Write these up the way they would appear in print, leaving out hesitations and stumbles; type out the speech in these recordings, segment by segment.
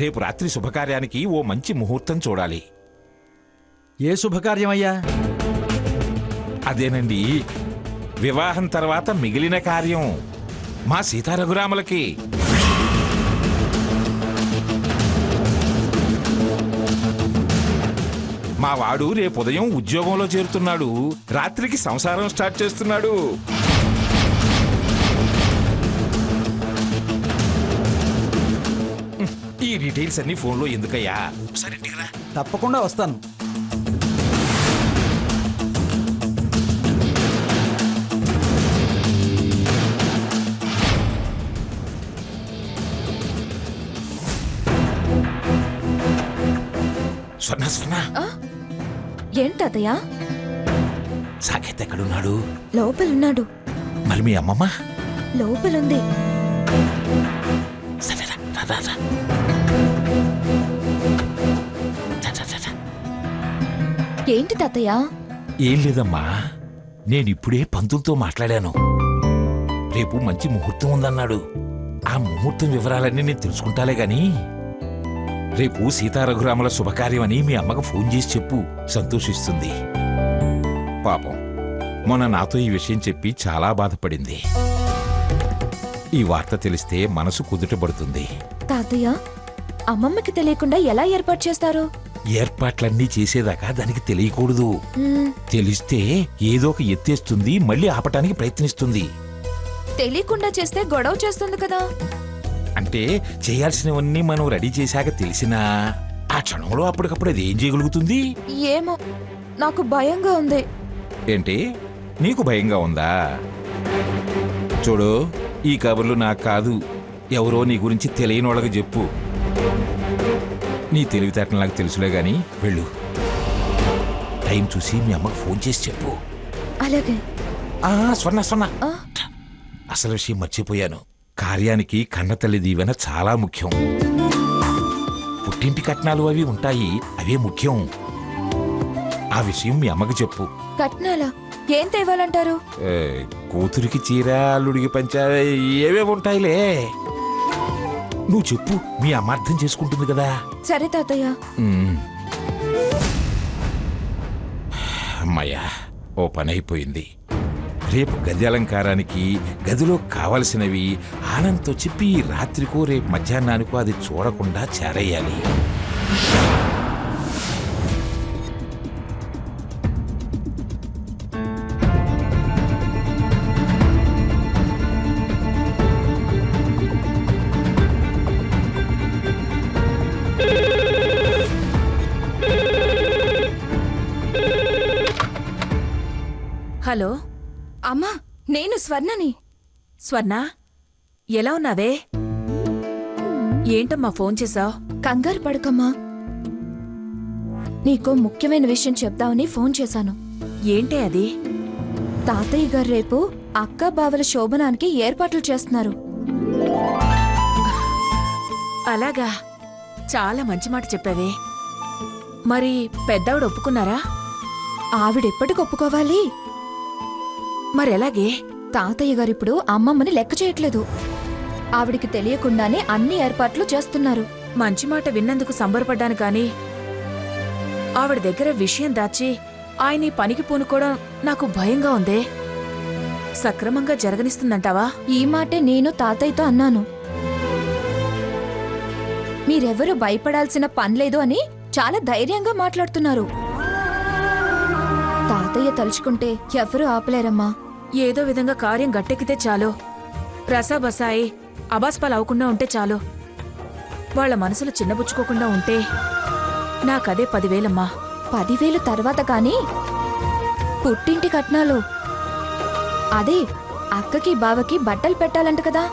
రేపు రాత్రి శుభకార్యానికి ఓ మంచి ముహూర్తం చూడాలి. ఏ శుభకార్యమయ్యా? అదేనండి, వివాహం తర్వాత మిగిలిన కార్యం మా సీతారఘురాములకి. మా వాడు రేపు ఉదయం ఉద్యోగంలో చేరుతున్నాడు, రాత్రికి సంసారం స్టార్ట్ చేస్తున్నాడు. ఈ డీటెయిల్స్ అన్ని ఫోన్లో ఎందుకయ్యా? ఒకసారి ఇంటికి రా. తప్పకుండా వస్తాను. స్వర్ణ స్వర్ణ, ఏంటయ్య? సాకేత్ ఎక్కడున్నాడు? లోపలున్నాడు. మరి మీ అమ్మమ్మ? లోపలుంది. సరేరా, రా, రా, రా. ఏంటి తాతయ్య? ఏం లేదమ్మా, నేనిప్పుడే పంతులతో మాట్లాడాను. రేపు మంచి ముహూర్తం ఉందన్నాడు. ఆ ముహూర్తం వివరాలన్నీ నేను తెలుసుకుంటాలే గాని రేపు సీతారఘురాముల శుభకార్యం అని మీ అమ్మకు ఫోన్ చేసి చెప్పు, సంతోషిస్తుంది. పాపం మొన్న నాతో ఈ విషయం చెప్పి చాలా బాధపడింది. ఈ వార్త తెలిస్తే మనసు కుదుటపడుతుంది. తాతయ్య, అమ్మమ్మకి తెలియకుండా ఎలా ఏర్పాటు చేస్తారు? ఏర్పాట్లన్నీ చేసేదాకా దానికి తెలియకూడదు. తెలిస్తే ఏదో ఒక ఎత్తేస్తుంది, మళ్ళీ ఆపటానికి ప్రయత్నిస్తుంది. తెలియకుండా చేస్తే గొడవ చేస్తుంది కదా. అంటే చేయాల్సినవన్నీ మనం రెడీ చేశాక తెలిసినా ఆ క్షణంలో అప్పటికప్పుడు అది ఏం చేయగలుగుతుంది? ఏమో, నాకు భయంగా ఉంది. ఏంటి, నీకు భయంగా ఉందా? చూడు, ఈ కబుర్లు నాకు కాదు, ఎవరో నీ గురించి తెలియని వాళ్ళకి చెప్పు. నీ తెలివితేటలు నాకు తెలుసులే గాని వెళ్ళు. టైం చూసి మీ అమ్మకు ఫోన్ చేసి చెప్పు. అలాగే. స్వర్ణ స్వర్ణ, అసలు విషయం మర్చిపోయాను. కార్యానికి కన్నతల్లి దీవెన చాలా ముఖ్యం. పుట్టింటి కట్నాలు అవి ఉంటాయి, అవే ముఖ్యం. ఆ విషయం మీ అమ్మకి చెప్పు. కట్నాలా? ఏం తేవాలంటారు? కూతురికి చీర, అల్లుడికి పంచ, ఏవే ఉంటాయిలే. నువ్వు చెప్పు, మీ అమ్మ అర్థం చేసుకుంటుంది కదా. సరే తాతయ్య. అమ్మయ్యా, ఓ పని అయిపోయింది. రేపు గది అలంకారానికి గదిలో కావలసినవి ఆనంద్తో చెప్పి రాత్రికో రేపు మధ్యాహ్నానికో అది చూడకుండా చేరేయాలి. హలో అమ్మా, నేను స్వర్ణని. స్వర్ణ, ఎలా ఉన్నావే? ఏంటమ్మా ఫోన్ చేసావు? కంగారు పడకమ్మా, నీకో ముఖ్యమైన విషయం చెప్దామని ఫోన్ చేశాను. ఏంటే అది? తాతయ్య గారు రేపు అక్క బావల శోభనానికి ఏర్పాట్లు చేస్తున్నారు. అలాగా, చాలా మంచి మాట చెప్పావే. మరి పెద్దావిడ ఒప్పుకున్నారా? ఆవిడెప్పటికి ఒప్పుకోవాలి? మరెలాగే? తాతయ్య గారిప్పుడు అమ్మమ్మని లెక్క చేయట్లేదు. ఆవిడికి తెలియకుండానే అన్ని ఏర్పాట్లు చేస్తున్నారు. మంచి మాట విన్నందుకు సంబరపడ్డాను కాని ఆవిడ దగ్గర విషయం దాచి ఆయన పనికి పూనుకోవడం నాకు భయంగా ఉందే. సక్రమంగా జరగనిస్తుందంటావా? ఈ మాటే నేను తాతయ్యతో అన్నాను. మీరెవరూ భయపడాల్సిన పనిలేదు అని చాలా ధైర్యంగా మాట్లాడుతున్నారు. తాతయ్య తలుచుకుంటే ఎవరూ ఆపలేరమ్మా. ఏదో విధంగా కార్యం గట్టెక్కితే చాలు. రసాబసాయి అబాస్పాలు అవకుండా ఉంటే చాలు. వాళ్ల మనసులు చిన్నబుచ్చుకోకుండా ఉంటే నాకదే 10,000. 10,000 తర్వాత కానీ పుట్టింటి కట్నాలు, అదే అక్కకి బావకి బట్టలు పెట్టాలంట కదా.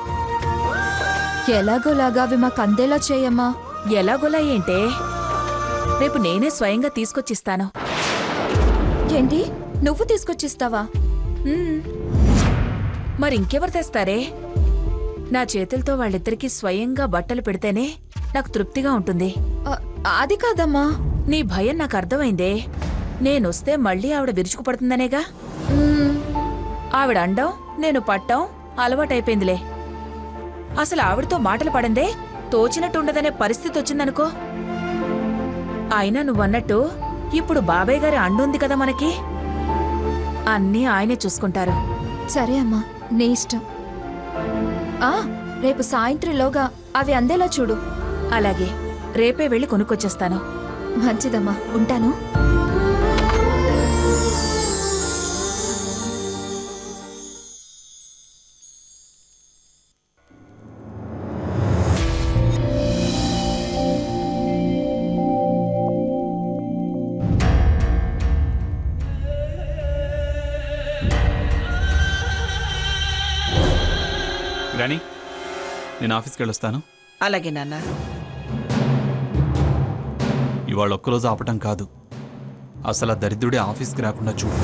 ఎలాగోలాగా అవి మాకు అందేలా చేయమ్మా. ఎలాగోలా ఏంటే? రేపు నేనే స్వయంగా తీసుకొచ్చిస్తాను. ఏంటి, నువ్వు తీసుకొచ్చిస్తావా? మరింకెవరు తెస్తారే? నా చేతులతో వాళ్ళిద్దరికీ స్వయంగా బట్టలు పెడితేనే నాకు తృప్తిగా ఉంటుంది. అది కాదమ్మా. నీ భయం నాకు అర్థమైందే. నేనొస్తే మళ్ళీ ఆవిడ విరుచుకుపడుతుందనేగా. ఆవిడ అండం నేను పట్టం అలవాటైపోయిందిలే. అసలు ఆవిడతో మాటలు పడందే తోచినట్టుండదనే పరిస్థితి వచ్చిందనుకో. అయినా నువ్వన్నట్టు ఇప్పుడు బాబాయ్ గారి అండుంది కదా మనకి. అన్నీ ఆయనే చూసుకుంటారు. సరే అమ్మా, నీ ఇష్టం. ఆ, రేపు సాయంత్రంలోగా అవి అందేలా చూడు. అలాగే, రేపే వెళ్ళి కొనుక్కొచ్చేస్తాను. మంచిదమ్మా, ఉంటాను. రాణి, నేను ఆఫీస్కి వెళ్ళొస్తాను. అలాగే నాన్న. ఇవాళ ఒక్కరోజు ఆపటం కాదు, అసలు ఆ దరిద్రుడే ఆఫీస్కి రాకుండా చూడు.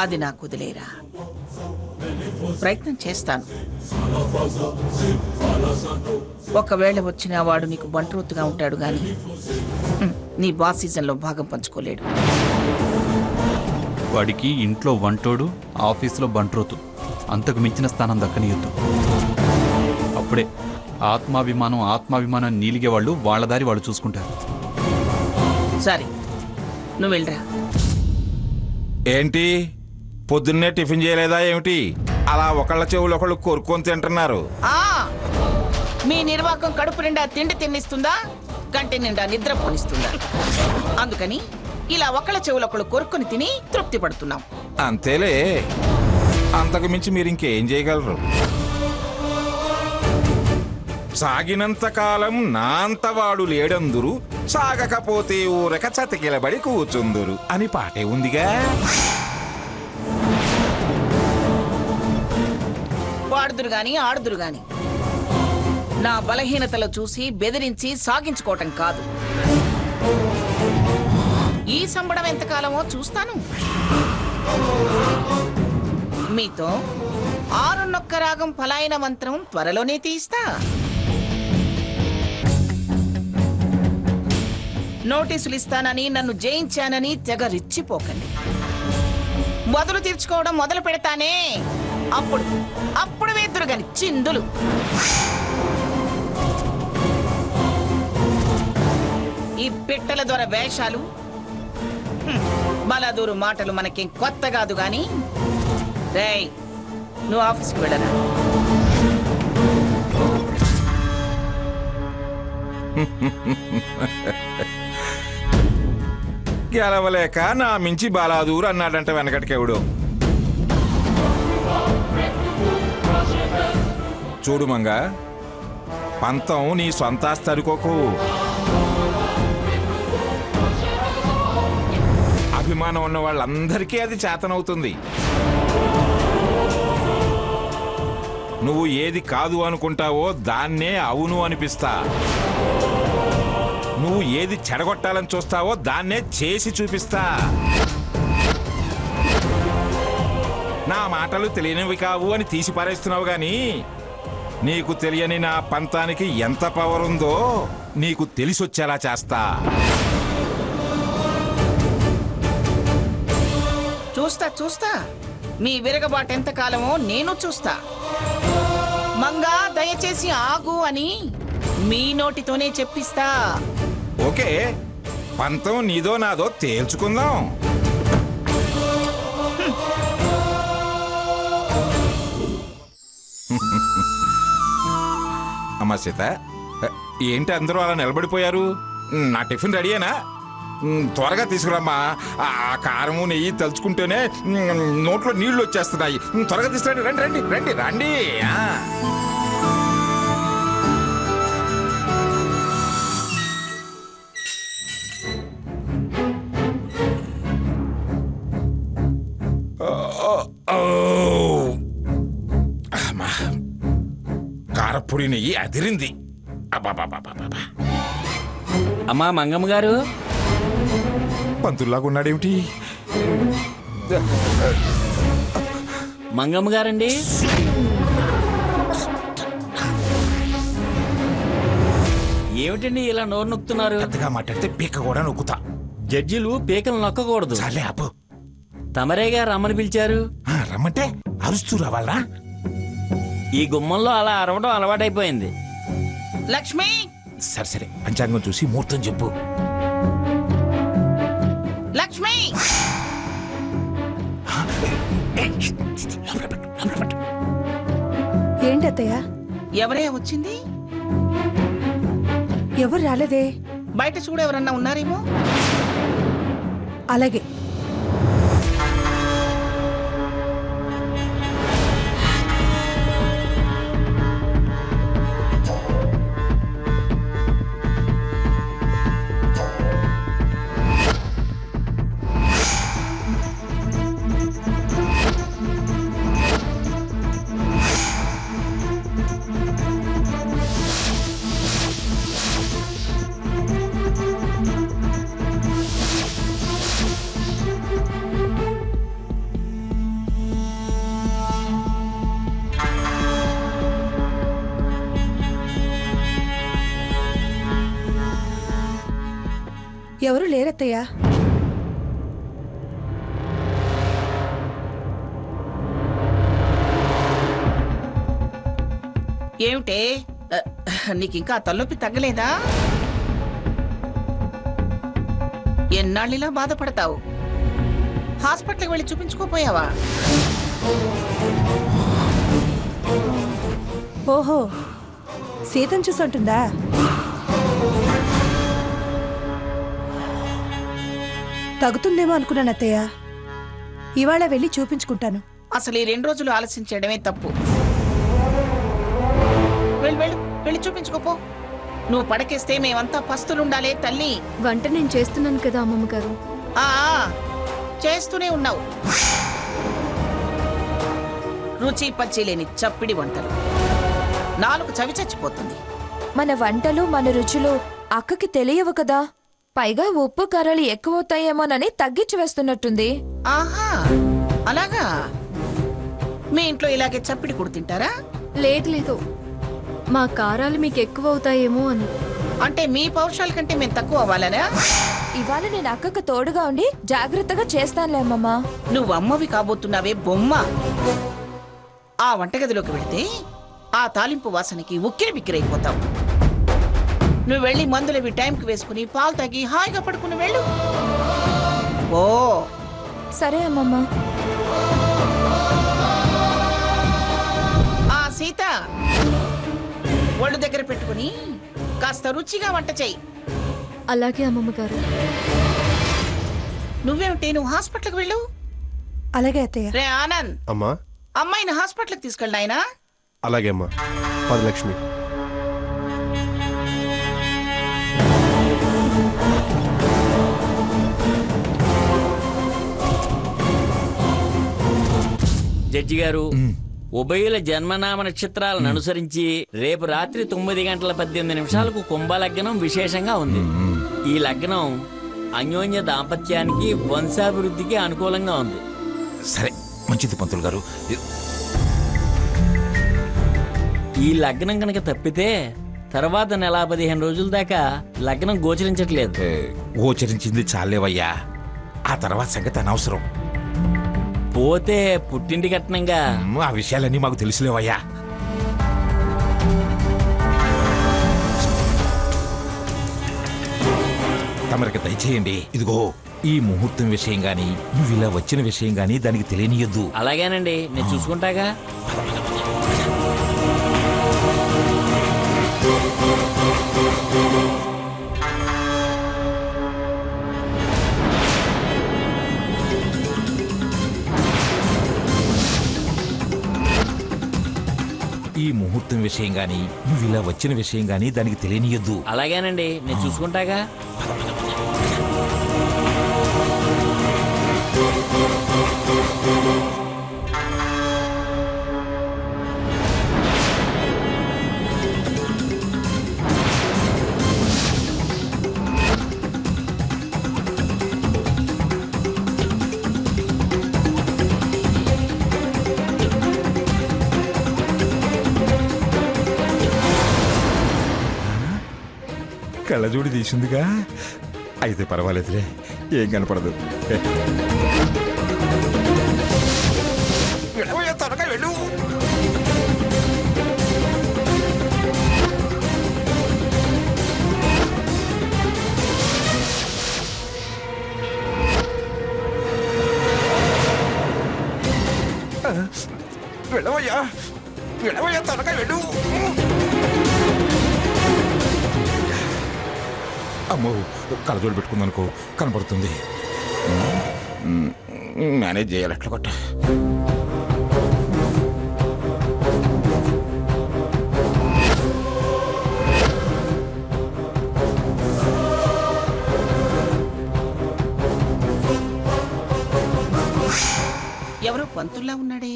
అది నాకు వదిలేరా, ప్రయత్నం చేస్తాను. ఒకవేళ వచ్చినా వాడు నీకు బంట్రోతుగా ఉంటాడు గాని నీ బాస్ సీజన్లో భాగం పంచుకోలేడు. వాడికి ఇంట్లో వంటోడు, ఆఫీస్లో బంట్రోతు, అంతకు మించిన స్థానం దక్కనీయొద్దు. అప్పుడే ఆత్మాభిమానం నీలిగే వాళ్ళు వాళ్ళ దారి వాళ్ళు చూసుకుంటారు. సరే, నువ్వు వెళ్ళరా. ఏంటి పొద్దున్నే టిఫిన్ చేయలేదా ఏమిటి? అలా ఒకళ్ళ చెవులు ఒకళ్ళు కొరుక్కొని తింటున్నారు. ఆ, మీ నిర్వాకం కడుపు నిండా తిండి తిన్నిస్తుందా, కంటి నిండా నిద్ర పోనిస్తుందా? అందుకని ఇలా ఒకళ్ళ చెవులు ఒకళ్ళు కొరుక్కొని తిని తృప్తి పడుతున్నాం. అంతేలే, అంతకు మించి మీరు ఇంకేం చేయగలరు? సాగినంత కాలం నాంతవాడు లేడందురు, సాగకపోతే ఊరక చతికిలబడి కూచుందురు అని పాటే ఉందిగా. వాడుదురు గాని ఆడుదురు గాని నా బలహీనతలు చూసి బెదిరించి సాగించుకోవటం కాదు. ఈ సంబడం ఎంతకాలమో చూస్తాను. మీతో 6 రాగం ఫలాయన మంత్రం త్వరలోనే తీస్తా. నోటీసులు ఇస్తానని నన్ను జయించానని తెగ రిచ్చిపోకండి. మొదలు తీర్చుకోవడం మొదలు పెడతానే, అప్పుడు వేద్దురు గాని చిందులు. ఈ పిట్టల ద్వారా వేషాలు, బలాదూరు మాటలు మనకేం కొత్త కాదు గాని. రేయ్, నువ్వు ఆఫీస్కి వెళ్ళరా. గెలవలేక నా మించి బాలాదూరు అన్నాడంట వెనకటికెవడు. చూడు మంగ, పంతం నీ సొంతాస్తి అనుకోకు. అభిమానం ఉన్న వాళ్ళందరికీ అది చేతనవుతుంది. నువ్వు ఏది కాదు అనుకుంటావో దాన్నే అవును అనిపిస్తా. నువ్వు ఏది చెడగొట్టాలని చూస్తావో దాన్నే చేసి చూపిస్తా. నా మాటలు తెలియనివి కావు అని తీసి పారేస్తున్నావు గాని నీకు తెలియని నా పంతానికి ఎంత పవర్ ఉందో నీకు తెలిసొచ్చేలా చేస్తా. చూస్తా మీ విరగబాటు ఎంతకాలమో నేను చూస్తా. మంగా, దయచేసి ఆగు అని మీ నోటితోనే చెప్పిస్తా. ఓకే, పంతం నీదో నాదో తేల్చుకుందాం. అమ్మా సీత, ఏంటి అందరూ అలా నిలబడిపోయారు? నా టిఫిన్ రెడీయేనా? త్వరగా తీసుకురమ్మా. ఆ కారము నెయ్యి తలుచుకుంటేనే నోట్లో నీళ్లు వచ్చేస్తున్నాయి. త్వరగా తీసుకురండి. రండి రండి రండి రండి. కారపొడి నెయ్యి అదిరింది. అబ్బాబాబాబాబా, అమ్మా మంగమ్మ గారు, పంతుల్లాగా ఉన్నాడేమిటి? మంగమ్మ గారండి. ఏమిటండి ఇలా నోరు నొక్కుతున్నారు? పెద్దగా మాట్లాడితే పీక కూడా నొక్కుతా. జడ్జిలు పీకలు నొక్కకూడదు. చాలే అప్పు. తమరేగా రమ్మని పిలిచారు. రమ్మంటే అరుస్తూ రావాలా? ఈ గుమ్మంలో అలా అరవడం అలవాటైపోయింది. లక్ష్మి, సరే సరే పంచాంగం చూసి ముహూర్తం చెప్పు. లక్ష్మి, ఏంటత్తయ్య? ఎవరే వచ్చింది? ఎవరు రాలేదే? బయట చూడు, ఎవరన్నా ఉన్నారేమో. అలాగే. ఎవరు లేరత్తయ్య. ఏమిటే, నీకింకా తలనొప్పి తగ్గలేదా? ఎన్నాళ్ళిలా బాధపడతావు? హాస్పిటల్కి వెళ్ళి చూపించుకోపోయావా? ఓహో, సీతను చూసుంటుందా? తగ్గుతుందేమో అనుకున్నాను అత్తయ్య. ఇవాళ వెళ్ళి చూపించుకుంటాను. అసలు ఈ 2 రోజులు ఆలస్యం చేయడమే తప్పు. వెళ్ళు వెళ్ళు, వెళ్ళి చూపించుకోపో. నువ్వు పడకేస్తే మేమంతా పస్తులుండాలే తల్లి. వంట నేను చేస్తున్నాను కదా అమ్మమ్మ గారు. ఆ చేస్తూనే ఉన్నావు. రుచి పచ్చి లేని చప్పిడి వంటలు. నాలుగు చవి చచ్చిపోతుంది. మన వంటలు మన రుచులు అక్కకి తెలియవు కదా. పైగా ఉప్పు కారాలు ఎక్కువవుతాయేమోనని తగ్గించి వేస్తున్నట్టుంది. ఆహా, అలాగా? మీ ఇంట్లో ఇలాగే చప్పిడి కూడా తింటారా? లేదు లేదు, మా కారాలు మీకు ఎక్కువ అవుతాయేమో అని. అంటే మీ పౌరుషాల కంటే మేము తక్కువ అవ్వాలనా? ఇవాళ నేను అక్కకు తోడుగా ఉండి జాగ్రత్తగా చేస్తానులే అమ్మమ్మ. నువ్వు అమ్మవి కాబోతున్నావే బొమ్మ. ఆ వంటగదిలోకి వెళితే ఆ తాలింపు వాసనకి ఉక్కిరి బిక్కిరైపోతావు. నువ్వు వెళ్ళి మందులవి టైంకి వేసుకుని పాలు తాగి హాయిగా పడుకుని వెళ్ళు. ఓ సరే అమ్మమ్మ. ఆ సీత, ఒళ్ళు దగ్గర పెట్టుకుని కాస్త రుచిగా వంట చెయ్యి. అలాగే అమ్మమ్మ గారు. నువ్వేమిటి, నువ్వు హాస్పిటల్కి వెళ్ళు. అలాగే అత్తయ్య. రే ఆనంద్, అమ్మా. అమ్మాయిని హాస్పిటల్కి తీసుకెళ్ళి నాయనా. అలాగే అమ్మా. పదలక్ష్మి. జడ్జి గారు, ఉభయుల జన్మనామ నక్షత్రాలను అనుసరించి రేపు రాత్రి 9:18 కుంభలగ్నం విశేషంగా ఉంది. ఈ లగ్నం అన్యోన్య దాంపత్యానికి వంశాభివృద్ధికి అనుకూలంగా ఉంది. సరే మంచిది పంతులు గారు. ఈ లగ్నం కనుక తప్పితే తర్వాత నెల 15 రోజుల దాకా లగ్నం గోచరించట్లేదు. గోచరించింది చాలేవయ్యా, ఆ తర్వాత సంగతి అనవసరం. పోతే పుట్టింటి కట్నంగా. ఆ విషయాలన్నీ మాకు తెలుసులేవయ్యా. తమరికి దయచేయండి. ఇదిగో ఈ ముహూర్తం విషయం గాని నువ్వు ఇలా వచ్చిన విషయం గాని దానికి తెలియనియొద్దు. అలాగేనండి, నేను చూసుకుంటాగా. ఈ ముహూర్తం విషయం గాని నువ్వు ఇలా వచ్చిన విషయం గాని దానికి తెలియనియొద్దు. అలాగేనండి, నేను చూసుకుంటాగా. కళ్ళజోడి తీసిందిగా, అయితే పర్వాలేదులే, ఏం కనపడదు. త్వరగా వెళ్ళు. విడవయ్యా విడవయ్యా త్వరగా వెళ్ళు. అమ్మో కళ్ళజోడు పెట్టుకుందనుకో కనపడుతుంది. మేనేజ్ చేయాలి ఎట్లా కొట్ట. ఎవరో పంతుల్లా ఉన్నాడే.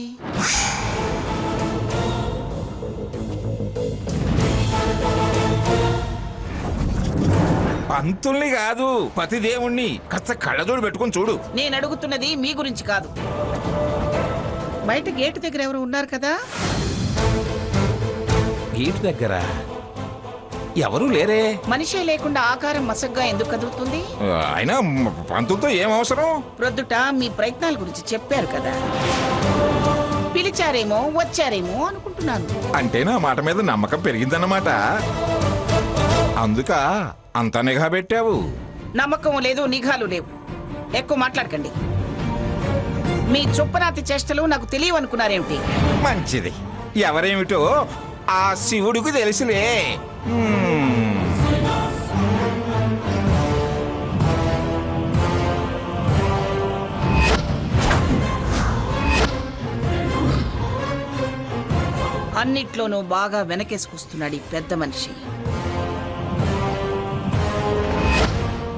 పంతుల్ని కాదు పతిదేవుణ్ణి కాస్త కళ్ళజోడు పెట్టుకొని చూడు. నేను అడుగుతున్నది మీ గురించి కాదు. బయట గేటు దగ్గర ఎవరు ఉన్నారు కదా? గేటు దగ్గర ఎవరూ లేరే. మనిషే లేకుండా ఆకారం మసగ్గా ఎందుకు కదులుతుంది? అయినా పంతులతో ఏం అవసరం? ప్రొద్దుట మీ ప్రయత్నాల గురించి చెప్పారు కదా, పిలిచారేమో వచ్చారేమో అనుకుంటున్నాను. అంటే నా మాట మీద నమ్మకం పెరిగిందన్నమాట. అందుక అంత నిఘా పెట్టావు. నమ్మకం లేదు, నిఘాలు లేవు. ఎక్కువ మాట్లాడకండి. మీ చొప్పనాతి చేష్టలు నాకు తెలియవనుకున్నారేమిటి? మంచిది. ఎవరేమిటో ఆ శివుడికి తెలుసులే. అన్నిట్లోనూ బాగా వెనకేసుకొస్తున్నాడు ఈ పెద్ద మనిషి.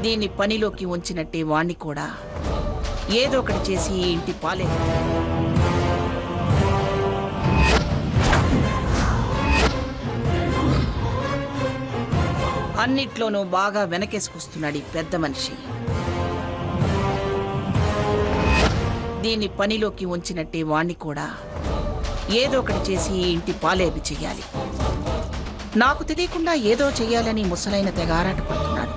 దీన్ని పనిలోకి ఉంచినట్టే వాణ్ణి కూడా ఏదో ఒకటి చేసి ఈ ఇంటి పాలే. అన్నిట్లోనూ బాగా వెనకేసుకొస్తున్నాడు ఈ పెద్ద మనిషి. దీన్ని పనిలోకి ఉంచినట్టే వాణ్ణి కూడా ఏదో ఒకటి చేసి ఈ ఇంటి పాలేవి చెయ్యాలి. నాకు తెలియకుండా ఏదో చెయ్యాలని ముసలైన తెగ ఆరాటపడుతున్నాడు.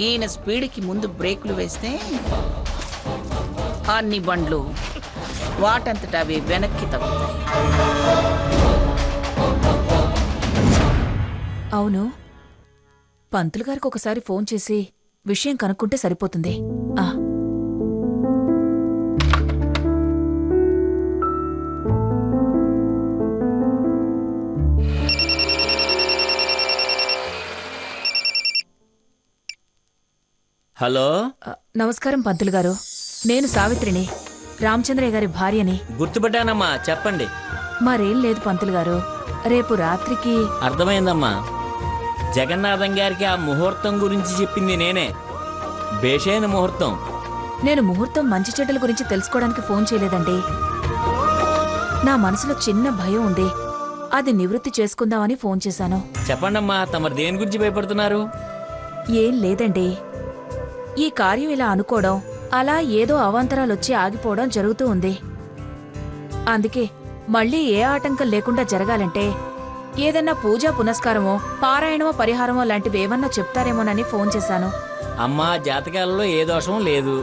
ఈయన స్పీడ్కి ముందు బ్రేకులు వేస్తే అన్ని బండ్లు వాటంతట అవి వెనక్కి తగ్గుతాయి. అవును, పంతులు గారికి ఒకసారి ఫోన్ చేసి విషయం కనుక్కుంటే సరిపోతుంది. హలో, నమస్కారం పంతులు గారు. నేను సావిత్రిని, రామచంద్రయ్య గారి భార్యని. గుర్తుపట్టానమ్మా, చెప్పండి. మరేం లేదు పంతులు గారు, రేపు రాత్రికి. అర్థమైందమ్మా. జగన్నాథం గారికి ఆ ముహూర్తం గురించి చెప్పింది నేనే. బేషైన ముహూర్తం. నేను ముహూర్తం మంచి చెడ్డల గురించి తెలుసుకోవడానికి ఫోన్ చేయలేదండి. నా మనసులో చిన్న భయం ఉంది, అది నివృత్తి చేసుకుందామని ఫోన్ చేశాను. చెప్పండమ్మా, తమరు దేని గురించి భయపడుతున్నారు? ఏం లేదండి, ఈ కార్యం ఇలా అనుకోవడం, అలా ఏదో అవాంతరాలొచ్చి ఆగిపోవడం జరుగుతూ ఉంది. అందుకే మళ్ళీ ఏ ఆటంకం లేకుండా జరగాలంటే ఏదన్నా పూజా పునస్కారమో పారాయణమో పరిహారమో లాంటివి ఏమన్నా చెప్తారేమోనని ఫోన్ చేశాను. అమ్మా, జాతకాలలో ఏ దోషం లేదు.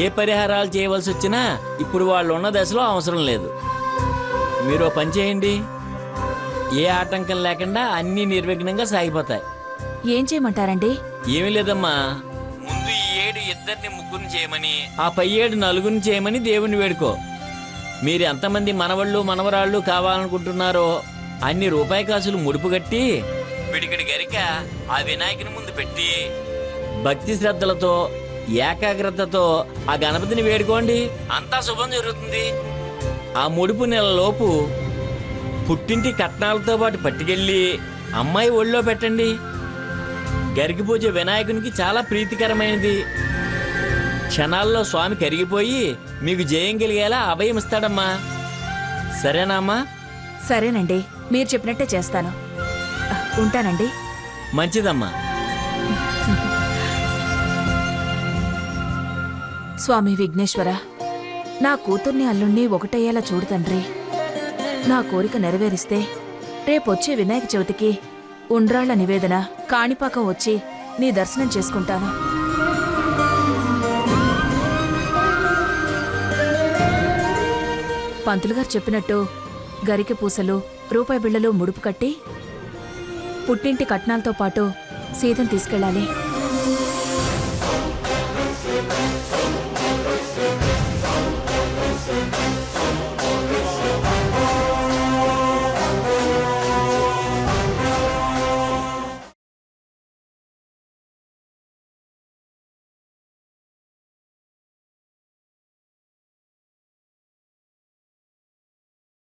ఏ పరిహారాలు చేయవలసి వచ్చినా ఇప్పుడు వాళ్ళు ఉన్న దశలో అవసరం లేదు. మీరు పని చేయండి, ఏ ఆటంకం లేకుండా అన్నీ నిర్విఘ్నంగా సాగిపోతాయి. ఏం చేయమంటారండి? ఏమీ లేదమ్మా, ముందు ఈ ఏడు ఇద్దరిని ముగ్గురిని చేయమని, ఆ పై ఏడు నలుగురిని చేయమని దేవుణ్ణి వేడుకో. మీరు ఎంతమంది మనవళ్ళు మనవరాళ్ళు కావాలనుకుంటున్నారో అన్ని రూపాయి కాసులు ముడుపు కట్టి పిడికిడి గరిక ఆ వినాయకుని ముందు పెట్టి భక్తి శ్రద్ధలతో ఏకాగ్రతతో ఆ గణపతిని వేడుకోండి. అంతా శుభం జరుగుతుంది. ఆ ముడుపు నెలలోపు పుట్టింటి కట్నాలతో పాటు పట్టుకెళ్ళి అమ్మాయి ఒళ్ళో పెట్టండి. గరికి పూజ వినాయకునికి చాలా ప్రీతికరమైనది. క్షణాల్లో స్వామి కరిగిపోయి మీకు జయం కలిగేలా అభయం ఇస్తాడమ్మా. సరేనా అమ్మా? సరేనండి, మీరు చెప్పినట్టే చేస్తాను. ఉంటానండి. మంచిదమ్మా. స్వామి విఘ్నేశ్వర, నా కూతుర్ని అల్లుణ్ణి ఒకటయ్యేలా చూడు తండ్రి. నా కోరిక నెరవేరిస్తే రేపొచ్చే వినాయక చవితికి ఉండ్రాళ్ల నివేదన కాణిపాకం వచ్చి నీ దర్శనం చేసుకుంటాను. పంతులుగారు చెప్పినట్టు గరికె పూసలు రూపాయి బిళ్ళలు ముడుపు కట్టి పుట్టింటి కట్నాలతో పాటు సీతను తీసుకెళ్ళాలి.